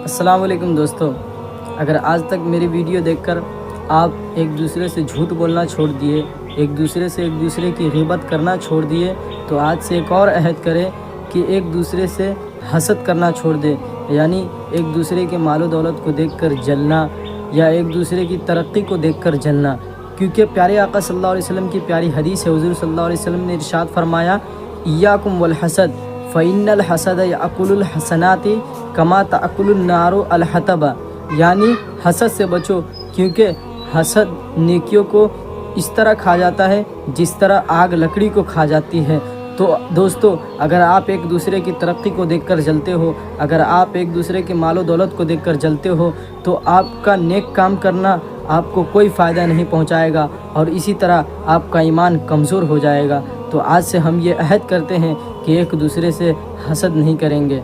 السلام علیکم دوستو، اگر آج تک میری ویڈیو دیکھ کر آپ ایک دوسرے سے جھوٹ بولنا چھوڑ دیے، ایک دوسرے کی غیبت کرنا چھوڑ دیے، تو آج سے ایک اور عہد کریں کہ ایک دوسرے سے حسد کرنا چھوڑ دے، یعنی ایک دوسرے کے مال و دولت کو دیکھ کر جلنا یا ایک دوسرے کی ترقی کو دیکھ کر جلنا۔ کیونکہ پیارے آقا صلی اللہ علیہ وسلم کی پیاری حدیث ہے، حضور صلی اللہ علیہ وسلم نے ارشاد فرمایا، ایاکم والحسد فإن الحسد یأکل الحسنات کما تأکل النار الحطب، یعنی حسد سے بچو، کیونکہ حسد نیکیوں کو اس طرح کھا جاتا ہے جس طرح آگ لکڑی کو کھا جاتی ہے۔ تو دوستو، اگر آپ ایک دوسرے کی ترقی کو دیکھ کر جلتے ہو، اگر آپ ایک دوسرے کے مال و دولت کو دیکھ کر جلتے ہو، تو آپ کا نیک کام کرنا آپ کو کوئی فائدہ نہیں پہنچائے گا، اور اسی طرح آپ کا ایمان کمزور ہو جائے گا۔ تو آج سے ہم یہ عہد کرتے ہیں کہ ایک دوسرے سے حسد نہیں کریں گے۔